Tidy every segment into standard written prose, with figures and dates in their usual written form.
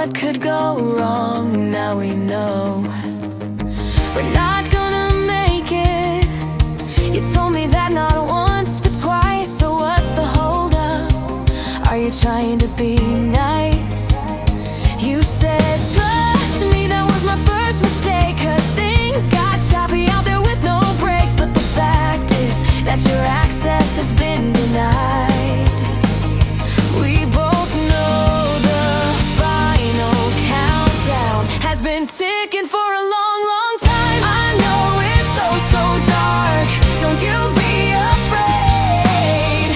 what could go wrong. Now we know we're not gonna make it. You told me that not once but twice, so what's the holdup? Are you trying to be nice? You said trust me, that was my first mistake, 'cause things got choppy out there with no brakes. But the fact is that your access has been denied. We both know the final countdown has been ticking for a long, long time. I know it's oh so dark, don't you be afraid.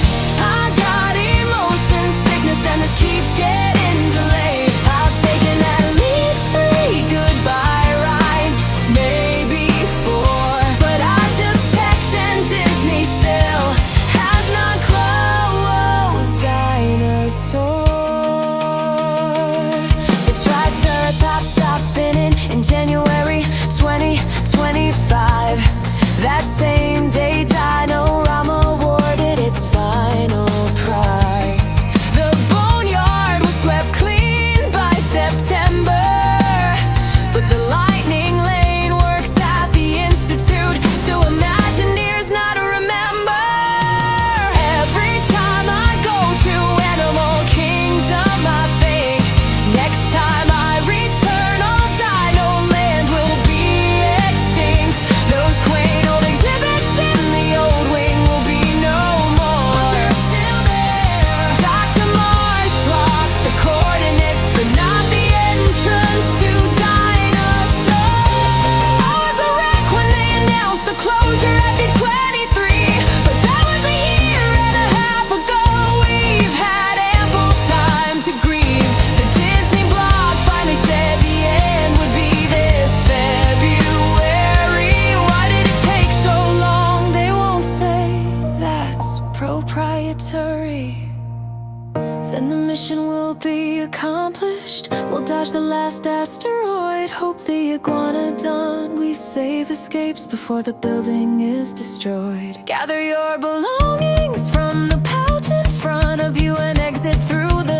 I got emotion sickness and this keeps getting delayed. I've taken at least 3 goodbye rides, maybe 4, but I just checked and Disney still has not closed. Dinosaur. The Triceratops stopped spinning in January 2025. That same day, Dinorama awarded its final prize. The boneyard was swept clean by September, but the lightning lane works at the Institute to Imagineers not to remember. Every time I go to Animal Kingdom, I think next time I return, all DinoLand will be extinct. Those quaint old exhibits in the old wing will be no more, but they're still there. Dr. Marsh locked the coordinates, but not the entrance to Dinosaur. I was a wreck when they announced the closure at D23, but that was a year and a half ago. We've had ample time to grieve. The Disney blog finally said the end would be this February. Why did it take so long? They won't say that's proprietary. Then the mission will be accomplished. We'll dodge the last asteroid, hope the Iguanodon we save escapes before the building is destroyed. Gather your belongings from the pouch in front of you and exit through the